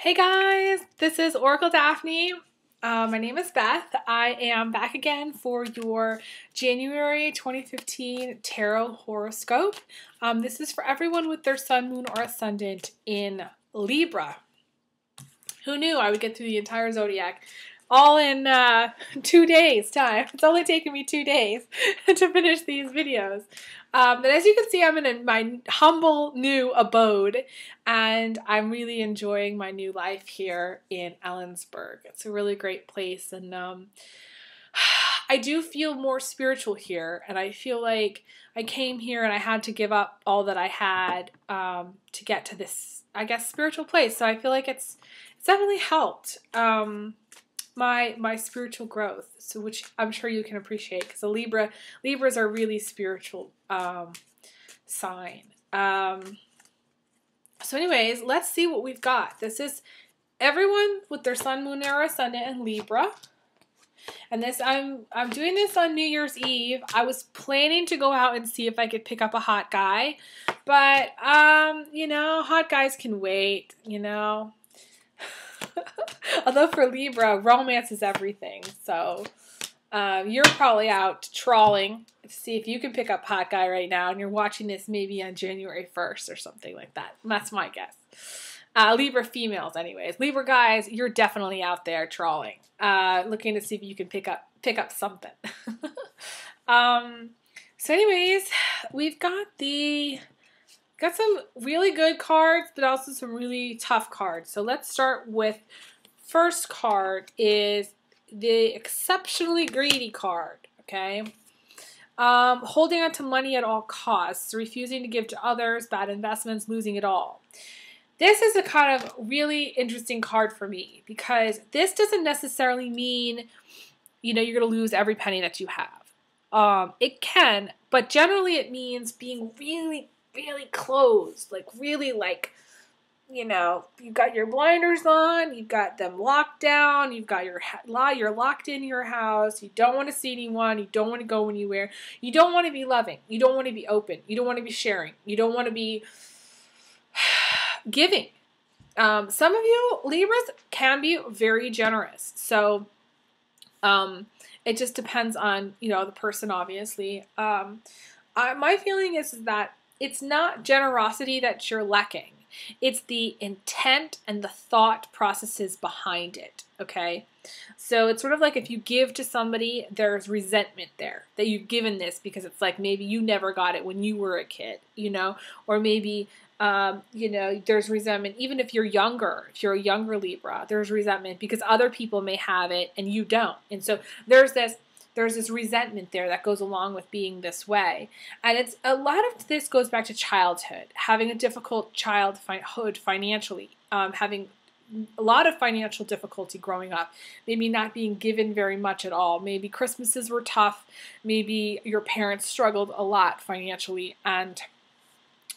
Hey guys, this is Oracle Daphne. My name is Beth. I am back again for your January 2015 Tarot Horoscope. This is for everyone with their sun, moon, or ascendant in Libra. Who knew I would get through the entire zodiac all in 2 days time? It's only taken me 2 days to finish these videos. But as you can see, I'm in my humble new abode, and I'm really enjoying my new life here in Ellensburg. It's a really great place, and I do feel more spiritual here, and I feel like I came here and I had to give up all that I had to get to this, I guess, spiritual place. So I feel like it's definitely helped my spiritual growth, so which I'm sure you can appreciate, because the Libras are really spiritual sign. So anyways, let's see what we've got. This is everyone with their sun, moon, or ascendant in Libra. And this I'm doing this on New Year's Eve. I was planning to go out and see if I could pick up a hot guy, but you know, hot guys can wait, you know. Although for Libra, romance is everything. So you're probably out trawling to see if you can pick up hot guy right now, and you're watching this maybe on January 1st or something like that. That's my guess. Libra females, anyways. Libra guys, you're definitely out there trawling, looking to see if you can pick up something. So anyways, we've got some really good cards, but also some really tough cards. So let's start with first card is the exceptionally greedy card, okay? Holding on to money at all costs, refusing to give to others, bad investments, losing it all. This is a kind of really interesting card for me, because this doesn't necessarily mean, you know, you're going to lose every penny that you have. It can, but generally it means being really closed, really, you know, you've got your blinders on, you've got them locked down, you're locked in your house, you don't want to see anyone, you don't want to go anywhere, you don't want to be loving, you don't want to be open, you don't want to be sharing, you don't want to be giving. Some of you Libras can be very generous, so it just depends on, you know, the person, obviously. My feeling is that it's not generosity that you're lacking. It's the intent and the thought processes behind it, okay? So it's sort of like if you give to somebody, there's resentment there that you've given this because it's like maybe you never got it when you were a kid, you know? Or maybe, you know, there's resentment. Even if you're a younger Libra, there's resentment because other people may have it and you don't. And so there's this resentment there that goes along with being this way. And it's a lot of this goes back to childhood, having a difficult childhood financially, having a lot of financial difficulty growing up, maybe not being given very much at all. Maybe Christmases were tough. Maybe your parents struggled a lot financially, and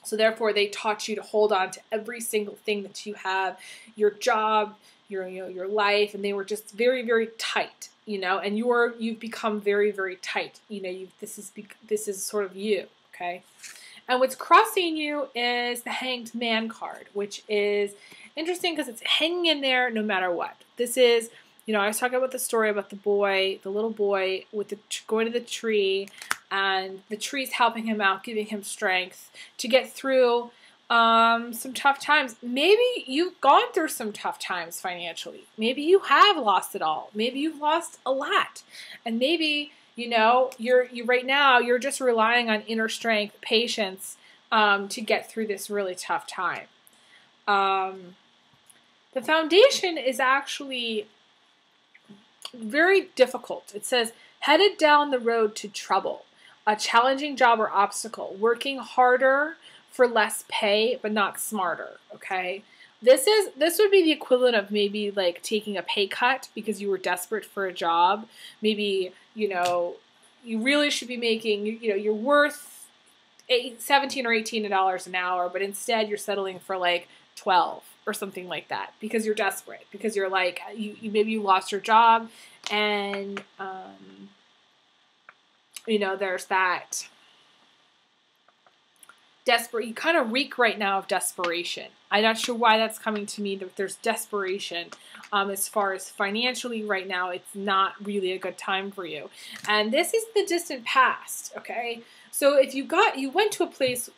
so therefore they taught you to hold on to every single thing that you have, your job, your life, and they were just very tight, you know, and you've become very tight, you know. This is sort of you, okay? And what's crossing you is the Hanged Man card, which is interesting because it's hanging in there no matter what. This is, you know, I was talking about the story about the little boy with going to the tree, and the tree's helping him out, giving him strength to get through some tough times. Maybe you've gone through some tough times financially. Maybe you have lost it all. Maybe you've lost a lot. And maybe, you know, right now you're just relying on inner strength, patience, to get through this really tough time. The foundation is actually very difficult. It says, headed down the road to trouble, a challenging job or obstacle, working harder for less pay, but not smarter, okay? This would be the equivalent of maybe like taking a pay cut because you were desperate for a job. Maybe, you know, you really should be making, you know, you're worth $17 or $18 an hour, but instead you're settling for like 12 or something like that because you're desperate, because you're like, maybe you lost your job, and, you know, there's that desperate. You kind of reek right now of desperation. I'm not sure why that's coming to me, that there's desperation. As far as financially right now, it's not really a good time for you. And this is the distant past, okay? So if you went to a place,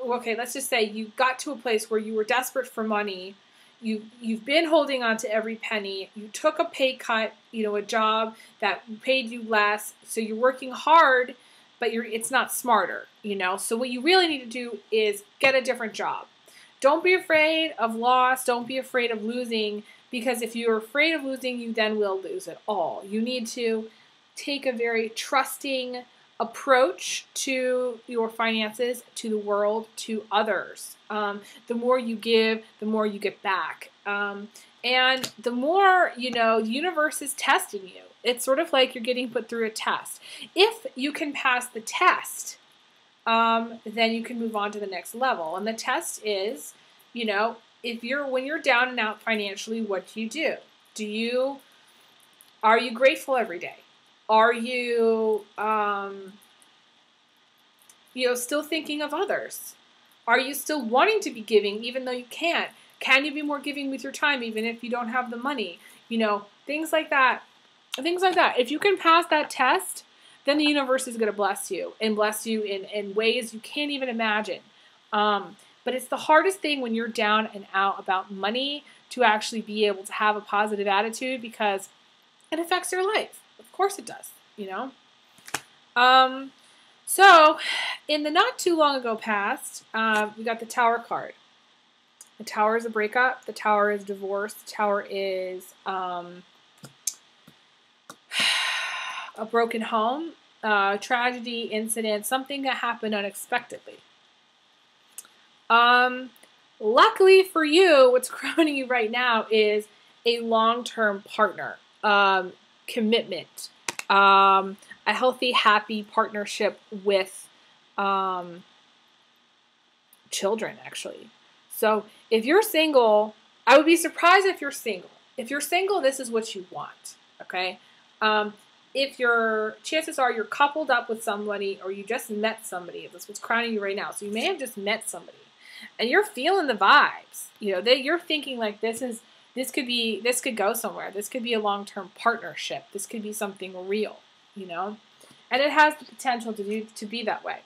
okay, let's just say you got to a place where you were desperate for money. You've been holding on to every penny. You took a pay cut, a job that paid you less. So you're working hard, but it's not smarter, So what you really need to do is get a different job. Don't be afraid of loss. Don't be afraid of losing, because if you're afraid of losing, you then will lose it all. You need to take a very trusting approach to your finances, to the world, to others. The more you give, the more you get back. And the more, the universe is testing you. It's sort of like you're getting put through a test. If you can pass the test, then you can move on to the next level. And the test is, when you're down and out financially, what do? Are you grateful every day? Are you, still thinking of others? Are you still wanting to be giving even though you can't? Can you be more giving with your time even if you don't have the money? Things like that. Things like that. If you can pass that test, then the universe is going to bless you in ways you can't even imagine. But it's the hardest thing when you're down and out about money to actually be able to have a positive attitude, because it affects your life. Of course it does, So, in the not too long ago past, we got the Tower card. The Tower is a breakup. The Tower is divorce. The Tower is a broken home, tragedy, incident, something that happened unexpectedly. Luckily for you, what's crowning you right now is a long-term partner, commitment, a healthy, happy partnership with children, actually. So if you're single, I would be surprised if you're single. If you're single, this is what you want, okay? Chances are you're coupled up with somebody, or you just met somebody. That's what's crowning you right now. So you may have just met somebody, and you're feeling the vibes. You're thinking like this could go somewhere. This could be a long-term partnership. This could be something real, and it has the potential to be that way.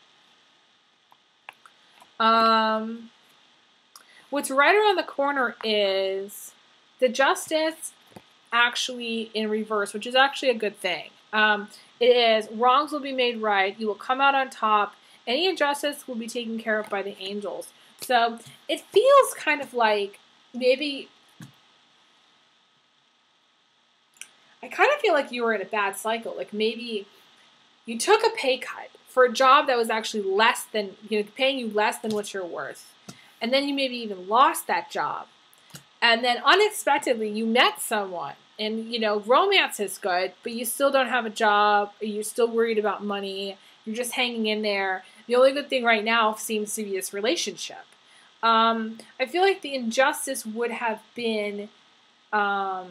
What's right around the corner is the Justice, actually in reverse, which is actually a good thing. It is wrongs will be made right. You will come out on top. Any injustice will be taken care of by the angels. So it feels kind of like maybe, I kind of feel like you were in a bad cycle. Like maybe you took a pay cut for a job that was actually less than, paying you less than what you're worth. And then you maybe even lost that job. And then unexpectedly you met someone. And, romance is good, but you still don't have a job. Or you're still worried about money. You're just hanging in there. The only good thing right now seems to be this relationship. I feel like the injustice would have been, I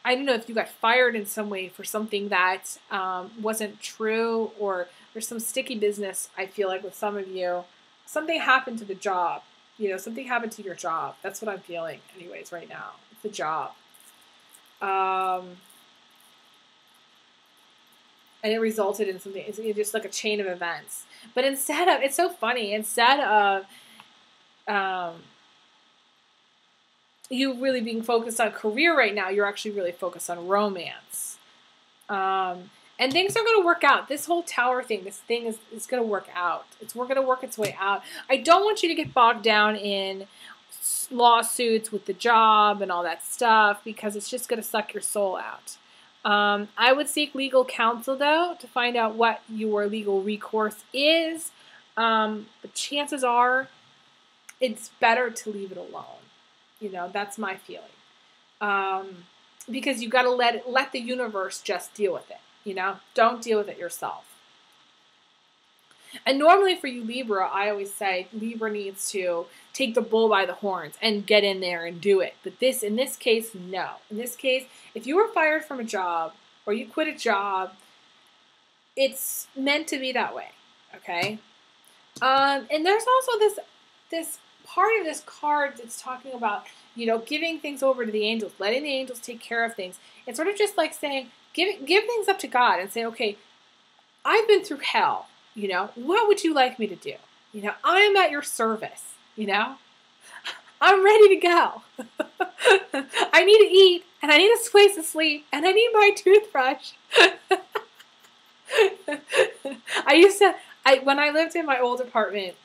don't know if you got fired in some way for something that wasn't true, or there's some sticky business, I feel like, with some of you. Something happened to the job. Something happened to your job. That's what I'm feeling anyways right now. It's the job. And it resulted in something. It's just like a chain of events. But it's so funny. Instead of you really being focused on career right now, you're actually really focused on romance. And things are going to work out. This whole Tower thing, this thing is going to work out. It's going to work its way out. I don't want you to get bogged down in lawsuits with the job and all that stuff, because it's just going to suck your soul out. I would seek legal counsel, though, to find out what your legal recourse is. But chances are it's better to leave it alone. That's my feeling. Because you got to let the universe just deal with it. Don't deal with it yourself. And normally for you Libra, I always say Libra needs to take the bull by the horns and get in there and do it. But in this case, no. In this case, if you were fired from a job or you quit a job, it's meant to be that way. Okay. And there's also this part of this card that's talking about, giving things over to the angels, letting the angels take care of things. It's sort of just like saying, give things up to God and say, okay, I've been through hell. What would you like me to do? I'm at your service. I'm ready to go. I need to eat, and I need a place to sleep, and I need my toothbrush. When I lived in my old apartment,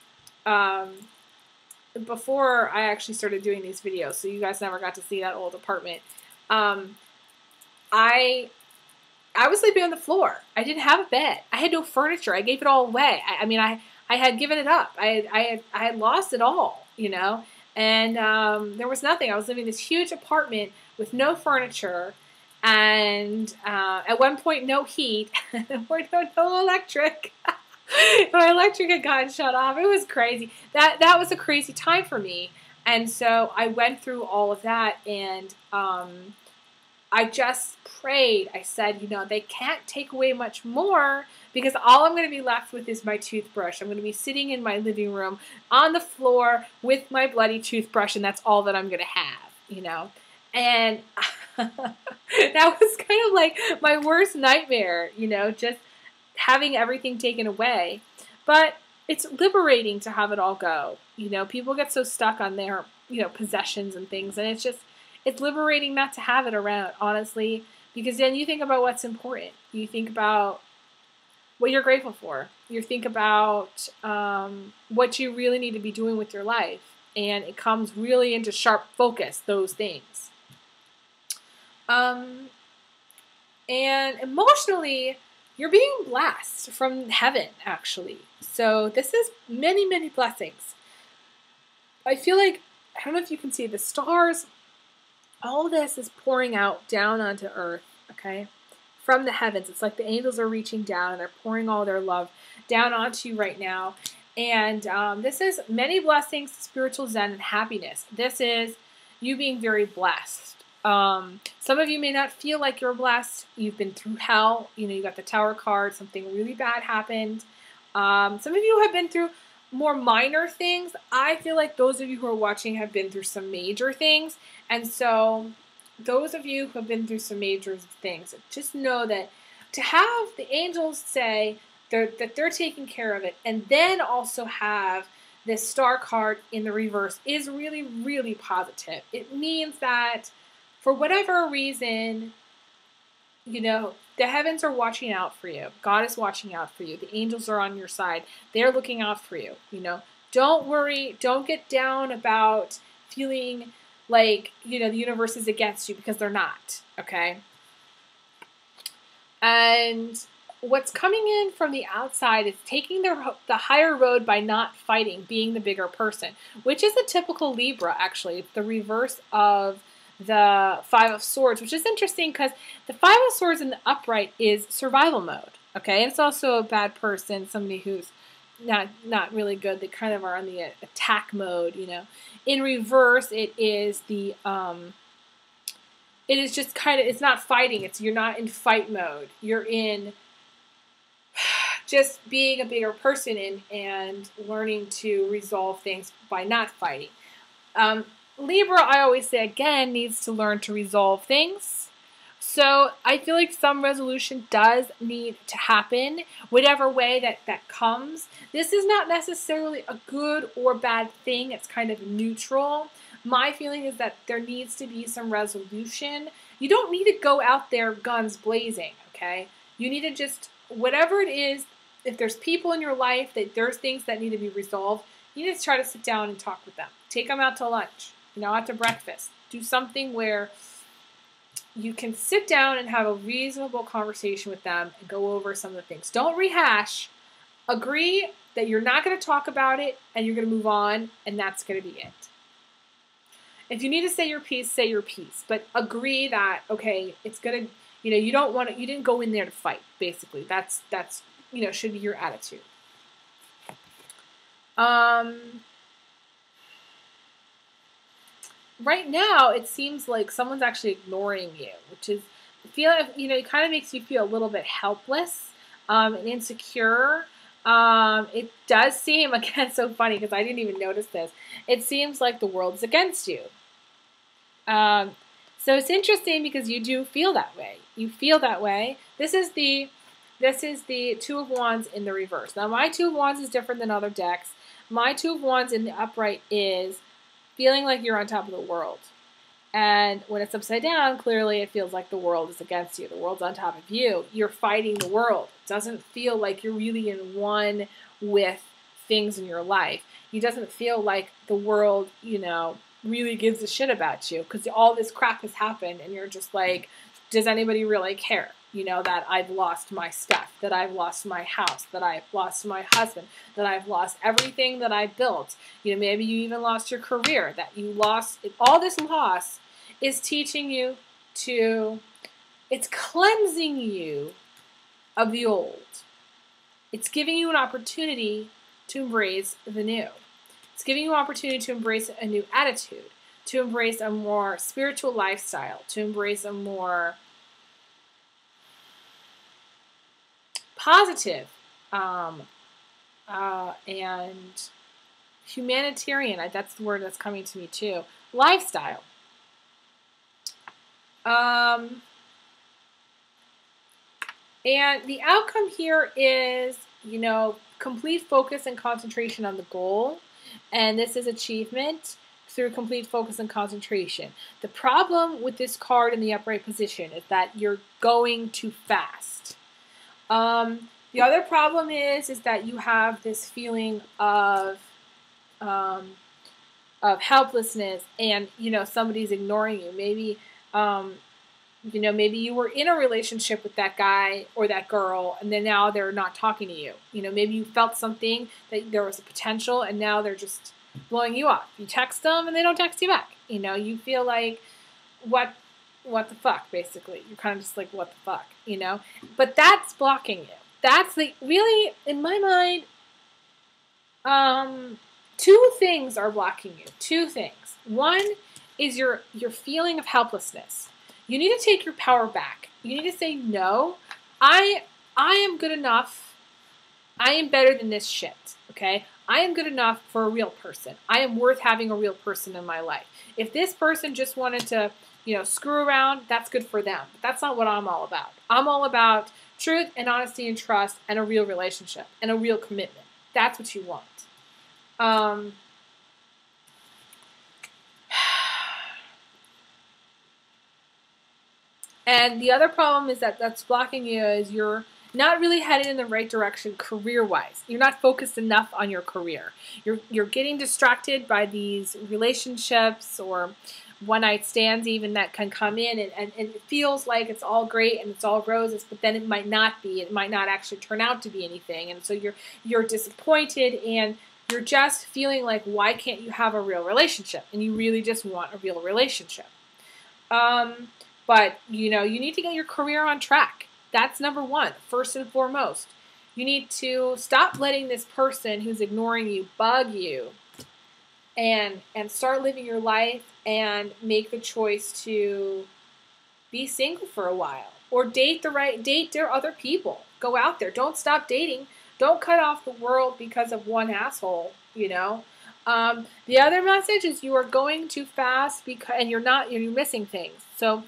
before I actually started doing these videos, so you guys never got to see that old apartment, I was sleeping on the floor. I didn't have a bed. I had no furniture. I gave it all away. I had given it up. I had lost it all, and there was nothing. I was living in this huge apartment with no furniture, and at one point no heat, no electric. My electric had gotten shut off. It was crazy. That was a crazy time for me, and so I went through all of that, and I just prayed. I said, they can't take away much more, because all I'm going to be left with is my toothbrush. I'm going to be sitting in my living room on the floor with my bloody toothbrush, and that's all that I'm going to have, And that was kind of like my worst nightmare, just having everything taken away. But it's liberating to have it all go. People get so stuck on their, possessions and things, and it's liberating not to have it around, honestly, because then you think about what's important. You think about what you're grateful for. You think about what you really need to be doing with your life, and it comes really into sharp focus, those things. And emotionally, you're being blessed from heaven, actually. So this is many, many blessings. I feel like, I don't know if you can see the stars, all of this is pouring out down onto earth, okay? From the heavens. It's like the angels are reaching down and they're pouring all their love down onto you right now. And this is many blessings, spiritual zen, and happiness. This is you being very blessed. Some of you may not feel like you're blessed. You've been through hell. You got the Tower card. Something really bad happened. Some of you have been through more minor things. I feel like those of you who are watching have been through some major things. And so those of you who have been through some major things, just know that to have the angels say that they're taking care of it, and then also have this star card in the reverse is really, really positive. It means that for whatever reason, the heavens are watching out for you. God is watching out for you. The angels are on your side. They're looking out for you. Don't worry. Don't get down about feeling like, the universe is against you, because they're not, okay? And what's coming in from the outside is taking the higher road by not fighting, being the bigger person, which is a typical Libra, actually. It's the reverse of the Five of Swords, which is interesting because the Five of Swords in the upright is survival mode, okay? And it's also a bad person, somebody who's not really good. They kind of are on the attack mode, In reverse, it is the it is just kind of, it's not fighting. You're not in fight mode. You're in just being a bigger person and learning to resolve things by not fighting. Libra, I always say again, needs to learn to resolve things. So I feel like some resolution does need to happen, whatever way that comes. This is not necessarily a good or bad thing. It's kind of neutral. My feeling is that there needs to be some resolution. You don't need to go out there guns blazing, okay? You need to just, whatever it is, if there's people in your life, that there's things that need to be resolved, you need to try to sit down and talk with them. Take them out to lunch, out to breakfast. Do something where you can sit down and have a reasonable conversation with them and go over some of the things. Don't rehash. Agree that you're not going to talk about it and you're going to move on, and that's going to be it. If you need to say your piece, say your piece. But agree that, okay, it's going to, you don't want to, you didn't go in there to fight, basically. That's should be your attitude. Right now, it seems like someone's actually ignoring you, which is, it kind of makes you feel a little bit helpless and insecure. It does seem, again, so funny because I didn't even notice this. It seems like the world's against you. So it's interesting because you do feel that way. You feel that way. This is the Two of Wands in the reverse. Now, my Two of Wands is different than other decks. My Two of Wands in the upright is feeling like you're on top of the world. And when it's upside down, clearly it feels like the world is against you. The world's on top of you. You're fighting the world. It doesn't feel like you're really in one with things in your life. It doesn't feel like the world, really gives a shit about you because all this crap has happened and you're just like, does anybody really care? That I've lost my stuff, that I've lost my house, that I've lost my husband, that I've lost everything that I built. Maybe you even lost your career, that you lost. All this loss is teaching you it's cleansing you of the old. It's giving you an opportunity to embrace the new. It's giving you an opportunity to embrace a new attitude, to embrace a more spiritual lifestyle, to embrace a more positive and humanitarian, that's the word that's coming to me too, lifestyle. And the outcome here is, complete focus and concentration on the goal. And this is achievement through complete focus and concentration. The problem with this card in the upright position is that you're going too fast. The other problem is that you have this feeling of helplessness and, somebody's ignoring you. Maybe, maybe you were in a relationship with that guy or that girl and then now they're not talking to you. Maybe you felt something that there was a potential and now they're just blowing you off. You text them and they don't text you back. You feel like, what the fuck, basically. You're kind of just like, what the fuck, But that's blocking you. That's really, in my mind, two things are blocking you. Two things. One is your feeling of helplessness. You need to take your power back. You need to say, no, I am good enough. I am better than this shit, okay? I am good enough for a real person. I am worth having a real person in my life. If this person just wanted to, screw around, that's good for them. But that's not what I'm all about. I'm all about truth and honesty and trust and a real relationship and a real commitment. That's what you want. And the other problem is that's blocking you is you're not really headed in the right direction career-wise. You're not focused enough on your career. You're getting distracted by these relationships or one-night stands even that can come in and it feels like it's all great and it's all roses, but then it might not be. It might not actually turn out to be anything. And so you're disappointed and you're just feeling like, why can't you have a real relationship? And you really just want a real relationship. But, you need to get your career on track. That's number one, first and foremost. You need to stop letting this person who's ignoring you bug you and start living your life and make the choice to be single for a while or date their other people. Go out there. Don't stop dating. Don't cut off the world because of one asshole, The other message is you are going too fast and you're missing things. So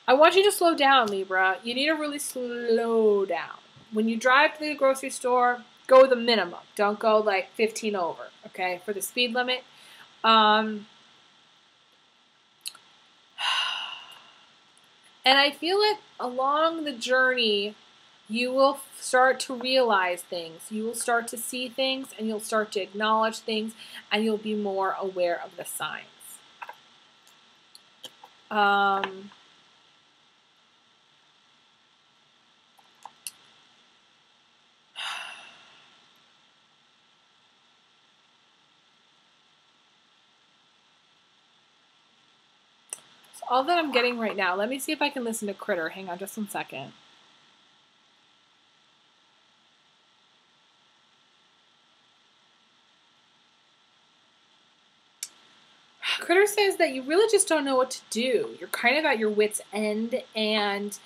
I want you to slow down, Libra. You need to really slow down. When you drive to the grocery store, go the minimum. Don't go like 15 over, okay, for the speed limit. And I feel like along the journey, you will start to realize things. You will start to see things, and you'll start to acknowledge things, and you'll be more aware of the signs. All that I'm getting right now, let me see if I can listen to Critter. Hang on just 1 second. Critter says that you really just don't know what to do. You're kind of at your wit's end, and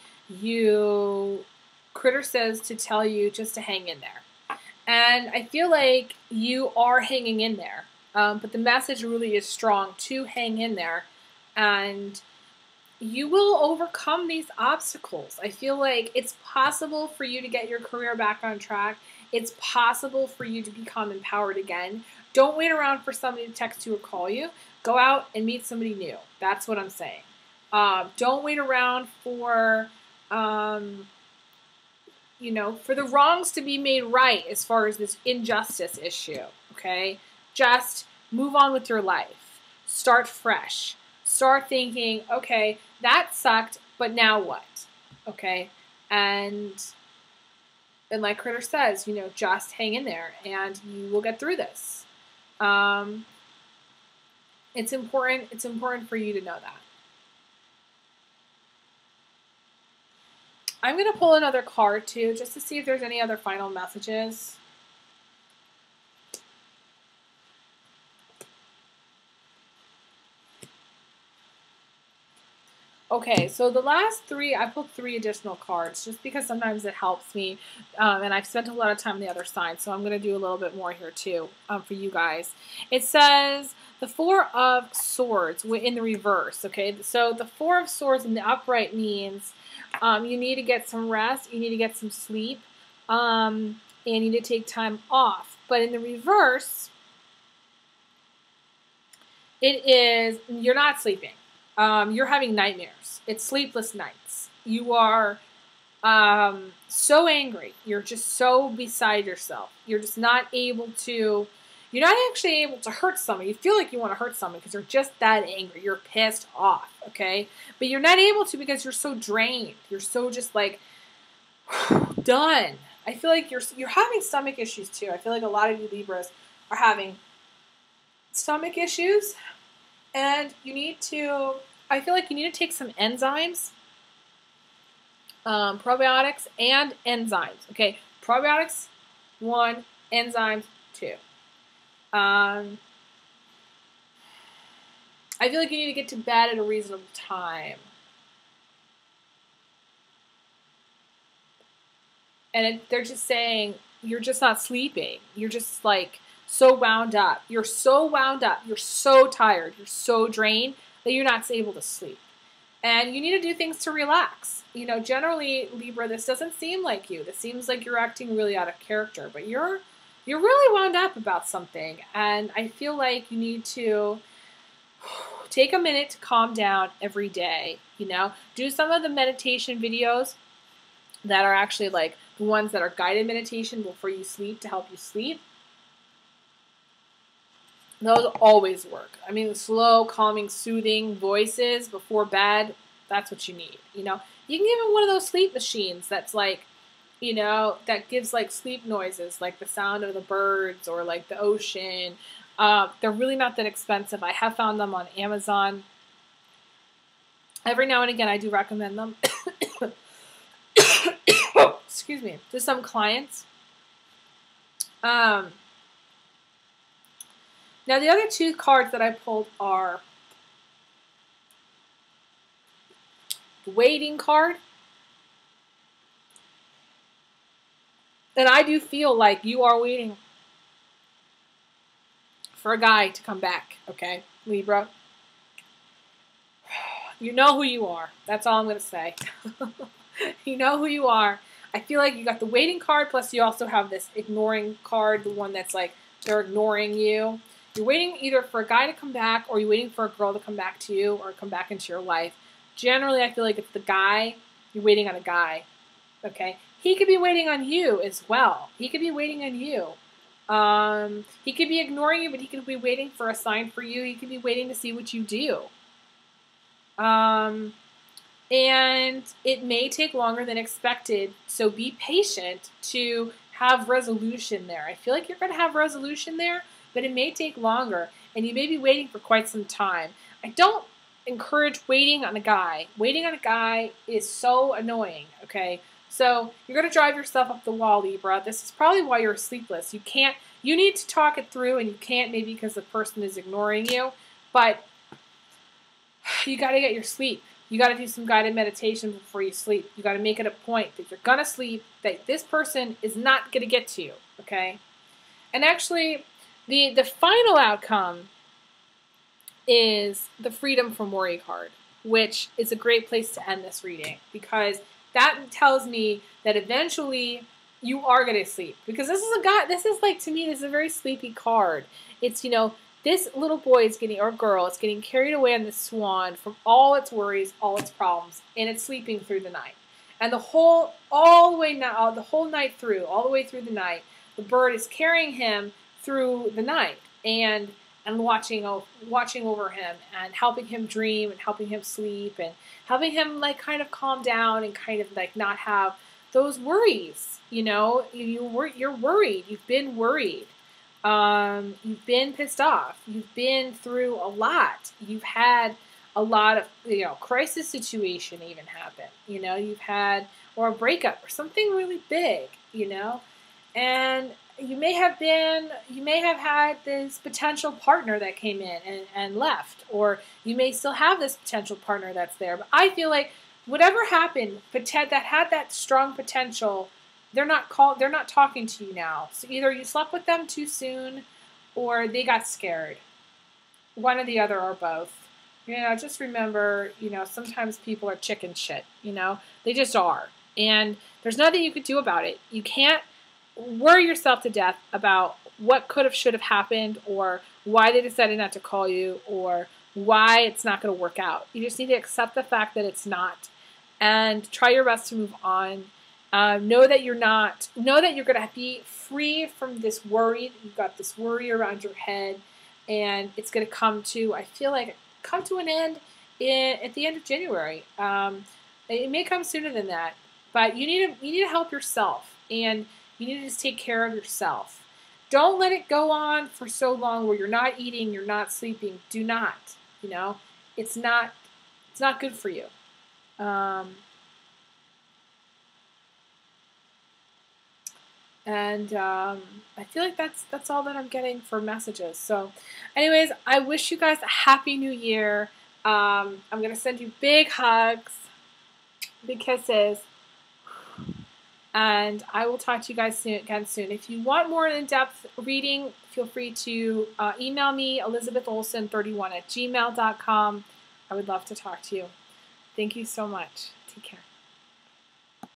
Critter says to tell you just to hang in there. And I feel like you are hanging in there. But the message really is strong to hang in there. And you will overcome these obstacles. I feel like it's possible for you to get your career back on track. It's possible for you to become empowered again. Don't wait around for somebody to text you or call you. Go out and meet somebody new. That's what I'm saying. Don't wait around for, for the wrongs to be made right as far as this injustice issue, okay? Just move on with your life. Start fresh. Start thinking, okay, that sucked, but now what? Okay? And like Critter says, just hang in there and you will get through this. It's important for you to know that. I'm going to pull another card too, just to see if there's any other final messages. Okay, so the last three, I pulled 3 additional cards just because sometimes it helps me, and I've spent a lot of time on the other side, so I'm going to do a little bit more here too for you guys. It says the 4 of Swords in the reverse, okay? So the 4 of Swords in the upright means you need to get some rest, you need to get some sleep, and you need to take time off. But in the reverse, it is you're not sleeping. You're having nightmares. It's sleepless nights. You are so angry. You're just so beside yourself. You're just not able to, you're not actually able to hurt someone. You feel like you want to hurt someone because you're just that angry. You're pissed off, okay? But you're not able to because you're so drained. You're so just like, done. I feel like you're having stomach issues too. I feel like a lot of you Libras are having stomach issues. And you need to, I feel like you need to take some enzymes, probiotics and enzymes. Okay, probiotics, 1, enzymes, 2. I feel like you need to get to bed at a reasonable time. And they're just saying, you're just not sleeping. You're just like, so wound up. You're so wound up. You're so tired. You're so drained that you're not able to sleep. And you need to do things to relax. Generally, Libra, this doesn't seem like you. This seems like you're acting really out of character. But you're really wound up about something. And I feel like you need to take a minute to calm down every day. Do some of the meditation videos that are actually like the ones that are guided meditation before you sleep to help you sleep. Those always work. I mean, the slow, calming, soothing voices before bed, that's what you need. You can give them one of those sleep machines that's like, that gives like sleep noises, like the sound of the birds or like the ocean. They're really not that expensive. I have found them on Amazon. Every now and again, I do recommend them. Excuse me. To some clients. Now, the other 2 cards that I pulled are the waiting card. And I do feel like you are waiting for a guy to come back, okay, Libra? You know who you are. That's all I'm going to say. You know who you are. I feel like you got the waiting card, plus you also have this ignoring card, the one that's like they're ignoring you. You're waiting either for a guy to come back or you're waiting for a girl to come back to you or come back into your life. Generally, I feel like it's the guy. You're waiting on a guy, okay? He could be waiting on you as well. He could be waiting on you. He could be ignoring you, but he could be waiting for a sign for you. He could be waiting to see what you do. And it may take longer than expected, so be patient to have resolution there. I feel like you're going to have resolution there, but it may take longer, and you may be waiting for quite some time. I don't encourage waiting on a guy. Waiting on a guy is so annoying, okay? So you're going to drive yourself up the wall, Libra. This is probably why you're sleepless. You need to talk it through, and you can't maybe because the person is ignoring you, but you got to get your sleep. You got to do some guided meditation before you sleep. You got to make it a point that you're going to sleep, that this person is not going to get to you. Okay? And actually, the final outcome is the freedom from worry card, which is a great place to end this reading, because that tells me that eventually you are going to sleep. Because this is a guy, this is like, to me, this is a very sleepy card. It's, you know, this little boy is getting, or girl, is getting carried away on the swan from all its worries, all its problems, and it's sleeping through the night. And the whole night through, all the way through the night, the bird is carrying him through the night and watching over him and helping him dream and helping him sleep and helping him like kind of calm down and kind of like not have those worries. You know, you're worried. You've been worried. You've been pissed off. You've been through a lot. You've had a lot of, you know, crisis situation even happen. You know, you've had, or a breakup or something really big, you know, and you may have had this potential partner that came in and left, or you may still have this potential partner that's there. But I feel like whatever happened that had that strong potential, they're not talking to you now. So either you slept with them too soon or they got scared. One or the other, or both. You know, just remember, you know, sometimes people are chicken shit, you know, they just are. And there's nothing you could do about it. You can't worry yourself to death about what could have, should have happened, or why they decided not to call you, or why it's not going to work out. You just need to accept the fact that it's not, and try your best to move on. Know that you're going to be free from this worry. You've got this worry around your head, and it's going to come to, I feel like, come to an end at the end of January. It may come sooner than that, but you need to help yourself, and you need to just take care of yourself. Don't let it go on for so long where you're not eating, you're not sleeping. Do not. You know, it's not good for you. I feel like that's all that I'm getting for messages. So, anyways, I wish you guys a happy new year. I'm gonna send you big hugs, big kisses. And I will talk to you guys again soon. If you want more in-depth reading, feel free to email me, elizabetholson31@gmail.com. I would love to talk to you. Thank you so much. Take care.